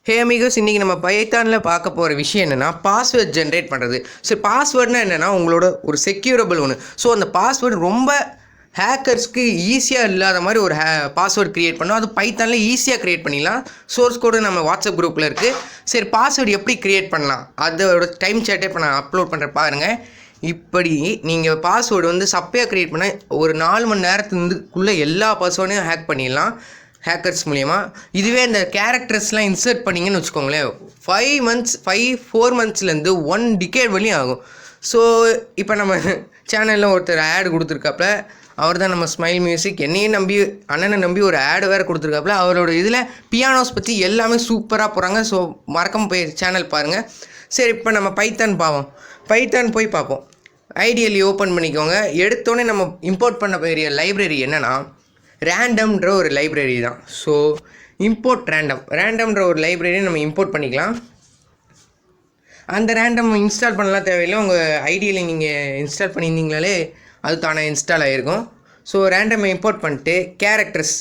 ஹே amigos, இன்றைக்கி நம்ம பைத்தானில் பார்க்க போகிற விஷயம் என்னென்னா பாஸ்வேர்ட் ஜென்ரேட் பண்ணுறது. ஸோ பாஸ்வேர்ட்னா என்னென்னா உங்களோட ஒரு செக்யூரபிள் ஒன்று. ஸோ அந்த பாஸ்வேர்டு ரொம்ப ஹேக்கர்ஸ்க்கு ஈஸியாக இல்லாத மாதிரி ஒரு பாஸ்வேர்டு க்ரியேட் பண்ணோம். அது பைத்தானில் ஈஸியாக க்ரியேட் பண்ணிடலாம். சோர்ஸ் கோடு நம்ம வாட்ஸ்அப் குரூப்பில் இருக்குது. சரி, பாஸ்வேர்டு எப்படி க்ரியேட் பண்ணலாம் அதோட டைம் சேட்டே இப்போ நான் அப்லோட் பண்ணுற பாருங்கள். இப்படி நீங்கள் பாஸ்வேர்டு வந்து சப்பையாக க்ரியேட் பண்ணால் ஒரு 4 மணி நேரத்துக்குள்ளே எல்லா பாஸ்வேர்டையும் ஹேக் பண்ணிடலாம் ஹேக்கர்ஸ் மூலிமா. இதுவே இந்த கேரக்டர்ஸ்லாம் இன்சர்ட் பண்ணிங்கன்னு வச்சுக்கோங்களேன், 4 மந்த்ஸ்லேருந்து 1 டிகேட் வரையும் ஆகும். ஸோ இப்போ நம்ம சேனலில் ஒருத்தர் ஆடு கொடுத்துருக்காப்புல, அவர் தான் நம்ம ஸ்மைல் மியூசிக். என்னையும் நம்பி, அண்ணனை நம்பி ஒரு ஆடு வேறு கொடுத்துருக்காப்புல. அவரோட இதில் பியானோஸ் பற்றி எல்லாமே சூப்பராக போகிறாங்க. ஸோ மறக்காம போய் சேனல் பாருங்கள். சரி, இப்போ நம்ம பைத்தான் போய் பார்ப்போம். ஐடியலி ஓப்பன் பண்ணிக்கோங்க. எடுத்தோடனே நம்ம இம்போர்ட் பண்ண பெரிய லைப்ரரி என்னென்னா ரேண்டம்ன்ற ஒரு லைப்ரரி தான். ஸோ இம்போர்ட் ரேண்டம்ன்ற ஒரு லைப்ரரியை நம்ம இம்போர்ட் பண்ணிக்கலாம். அந்த ரேண்டம் இன்ஸ்டால் பண்ணலாம் தேவையில்லை. உங்கள் ஐடியில் நீங்கள் இன்ஸ்டால் பண்ணியிருந்தீங்களாலே அது தானே இன்ஸ்டால் ஆகிருக்கும். ஸோ ரேண்டம் இம்போர்ட் பண்ணிட்டு கேரக்டர்ஸ்,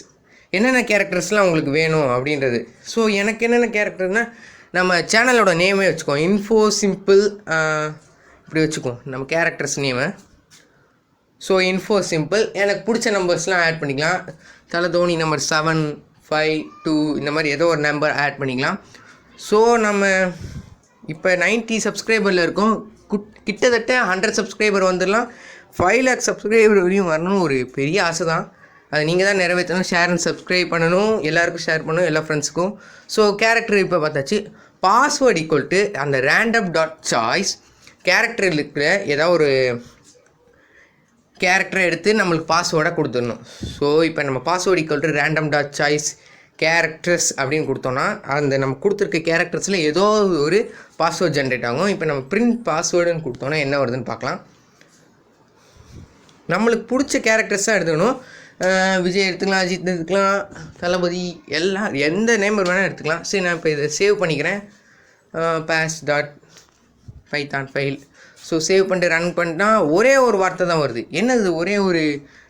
என்னென்ன கேரக்டர்ஸ்லாம் உங்களுக்கு வேணும் அப்படின்றது. ஸோ எனக்கு என்னென்ன கேரக்டர்னால் நம்ம சேனலோட நேமே வச்சுக்கோம், இன்ஃபோ சிம்பிள் இப்படி வச்சுக்கோம் நம்ம கேரக்டர்ஸ் நேமை. So info simple. எனக்கு பிடிச்ச நம்பர்ஸ்லாம் ஆட் பண்ணிக்கலாம். தலை தோனி நம்பர் 7, 5, 2 இந்த மாதிரி ஏதோ ஒரு நம்பர் ஆட் பண்ணிக்கலாம். ஸோ நம்ம இப்போ 90 சப்ஸ்கிரைபரில் இருக்கோம். கிட்டத்தட்ட 100 சப்ஸ்கிரைபர் வந்துடலாம். 5 lakh சப்ஸ்கிரைபர் வரையும் வரணும்னு ஒரு பெரிய ஆசை தான். அது நீங்கள் தான் நிறைவேற்றணும். ஷேர் அண்ட் சப்ஸ்கிரைப் பண்ணணும், எல்லாருக்கும் ஷேர் பண்ணணும், எல்லா ஃப்ரெண்ட்ஸுக்கும். ஸோ கேரக்டர் இப்போ பார்த்தாச்சு. பாஸ்வேர்டு ஈக்குவல் டு அந்த random.choice கேரக்டர் இருக்கிற ஏதாவது ஒரு கேரக்டரை எடுத்து நம்மளுக்கு பாஸ்வேர்டாக கொடுத்துடணும். ஸோ இப்போ நம்ம password equal to random.choice characters அப்படின்னு கொடுத்தோன்னா அந்த நம்ம கொடுத்துருக்க கேரக்டர்ஸில் ஏதோ ஒரு பாஸ்வேர்டு ஜென்ரேட் ஆகும். இப்போ நம்ம பிரிண்ட் பாஸ்வேர்டுன்னு கொடுத்தோன்னா என்ன வருதுன்னு பார்க்கலாம். நம்மளுக்கு பிடிச்ச கேரக்டர்ஸ் தான் எடுத்துக்கணும். விஜய் எடுத்துக்கலாம், அஜித் எடுத்துக்கலாம், தளபதி, எல்லாம் எந்த நேம் வேணால் எடுத்துக்கலாம். சரி, நான் இப்போ இதை சேவ் பண்ணிக்கிறேன். pass.python file. ஸோ சேவ் பண்ணிட்டு ரன் பண்ணிட்டா ஒரே ஒரு வார்த்தை தான் வருது. என்னது ஒரே ஒரு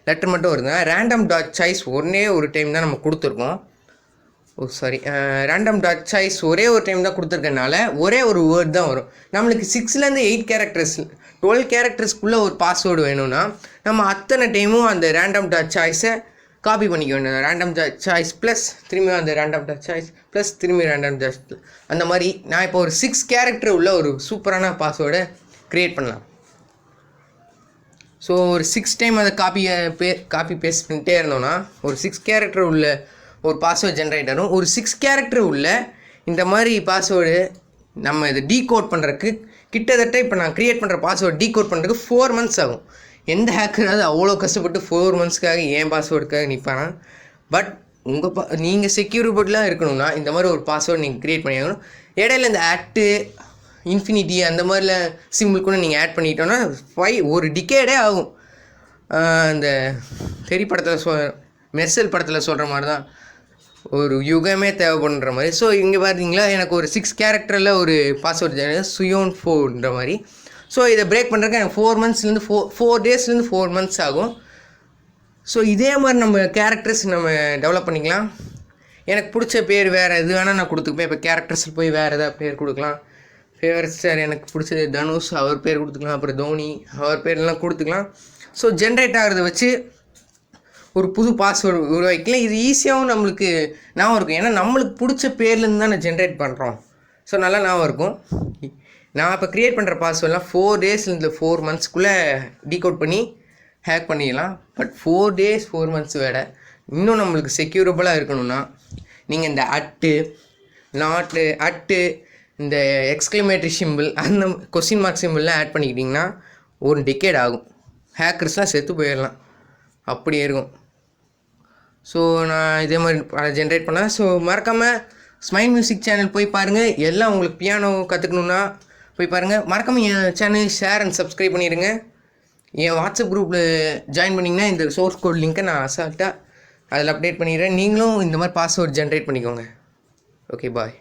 லெட்டர் மட்டும் வருதுன்னா random.choice ஒரே ஒரு டைம் தான் நம்ம கொடுத்துருக்கோம். random.choice ஒரே ஒரு டைம் தான் கொடுத்துருக்கனால ஒரே ஒரு வேர்ட் தான் வரும். நம்மளுக்கு 6லேருந்து 8 கேரக்டர்ஸ் 12 கேரக்டர்ஸ்க்குள்ளே ஒரு பாஸ்வேர்டு வேணும்னா நம்ம அத்தனை டைமும் அந்த random.choice காப்பி பண்ணிக்க வேண்டியது. random.choice ப்ளஸ் திரும்பி அந்த random.choice ப்ளஸ் திரும்பி random.choice. அந்த மாதிரி நான் இப்போ ஒரு 6 கேரக்டர் உள்ள ஒரு சூப்பரான பாஸ்வேர்டை க்ரியேட் பண்ணலாம். ஸோ ஒரு 6 டைம் அதை காப்பி பேஸ்ட் பண்ணிட்டே இருந்தோன்னா ஒரு 6 கேரக்டர் உள்ள ஒரு பாஸ்வேர்டு ஜென்ரேட் ஆகும். ஒரு 6 கேரக்டர் உள்ள இந்த மாதிரி பாஸ்வேர்டு நம்ம இதை டீகோட் பண்ணுறதுக்கு கிட்டத்தட்ட இப்போ நான் க்ரியேட் பண்ணுற பாஸ்வேர்டு டீகோட் பண்ணுறதுக்கு 4 months ஆகும். எந்த ஹேக்கராவது அவ்வளோ கஷ்டப்பட்டு 4 monthsக்காக ஏன் பாஸ்வேர்டுக்காக நிற்பானா? பட் நீங்கள் செக்யூரிட்டிலாம் இருக்கணும்னா இந்த மாதிரி ஒரு பாஸ்வேர்டு நீங்கள் க்ரியேட் பண்ணியாகணும். இடையில இந்த இன்ஃபினிட்டி அந்த மாதிரில சிம்பிள் கூட நீங்கள் ஆட் பண்ணிட்டோன்னா ஒரு டிகேடே ஆகும். அந்த படத்தில் மெர்சல் படத்தில் சொல்கிற மாதிரி தான், ஒரு யுகமே தேவைப்படுற மாதிரி. ஸோ இங்கே பார்த்தீங்களா, எனக்கு ஒரு 6 கேரக்டரில் ஒரு பாஸ்வேர்டு சுயோன்4ன்ற மாதிரி. ஸோ இதை பிரேக் பண்ணுறதுக்கு எனக்கு 4 டேஸ்லேருந்து 4 months ஆகும். ஸோ இதே மாதிரி நம்ம கேரக்டர்ஸ் நம்ம டெவலப் பண்ணிக்கலாம். எனக்கு பிடிச்ச பேர் வேறு எது வேணால் நான் கொடுத்துக்குப்பேன். இப்போ கேரக்டர்ஸில் போய் வேறு எதாவது பேர் கொடுக்கலாம். ஃபேவரட் ஸ்டார் எனக்கு பிடிச்சது தனுஷ், அவர் பேர் கொடுத்துக்கலாம். அப்புறம் தோனி, அவர் பேர்லாம் கொடுத்துக்கலாம். ஸோ ஜென்ரேட் ஆகிறத வச்சு ஒரு புது பாஸ்வேர்டு உருவாக்கிக்கலாம். இது ஈஸியாகவும் நம்மளுக்கு ஞாபகம் இருக்கும். ஏன்னா நம்மளுக்கு பிடிச்ச பேர்லேருந்து தான் நான் ஜென்ரேட் பண்ணுறோம். ஸோ நல்லா ஞாபகம் இருக்கும். நான் இப்போ க்ரியேட் பண்ணுற பாஸ்வேர்டெலாம் 4 டேஸ்லேருந்து 4 monthsக்குள்ளே டீகோட் பண்ணி ஹேக் பண்ணிடலாம். பட் 4 days 4 months விட இன்னும் நம்மளுக்கு செக்யூரபுளாக இருக்கணும்னா நீங்கள் இந்த அட்டு இந்த எக்ஸ்க்ளமேட்டரி சிம்பிள் அந்த கொஸ்டின் மார்க் சிம்பிள்லாம் ஆட் பண்ணிக்கிட்டிங்கன்னா ஒரு டிகேட் ஆகும். ஹேக்கர்ஸ்லாம் செத்து போயிடலாம், அப்படியே இருக்கும். ஸோ நான் இதே மாதிரி ஜென்ரேட் பண்ணேன். ஸோ மறக்காமல் ஸ்மைல் மியூசிக் சேனல் போய் பாருங்கள். எல்லாம் உங்களுக்கு பியானோ கற்றுக்கணுன்னா போய் பாருங்கள். மறக்காமல் என் சேனல் ஷேர் அண்ட் சப்ஸ்கிரைப் பண்ணிடுங்க. என் வாட்ஸ்அப் குரூப்பில் ஜாயின் பண்ணிங்கன்னா இந்த சோர்ஸ் கோட் லிங்க்கை நான் அசால்ட்டாக அதில் அப்டேட் பண்ணிடுறேன். நீங்களும் இந்த மாதிரி பாஸ்வேர்ட் ஜென்ரேட் பண்ணிக்கோங்க. ஓகே, பாய்.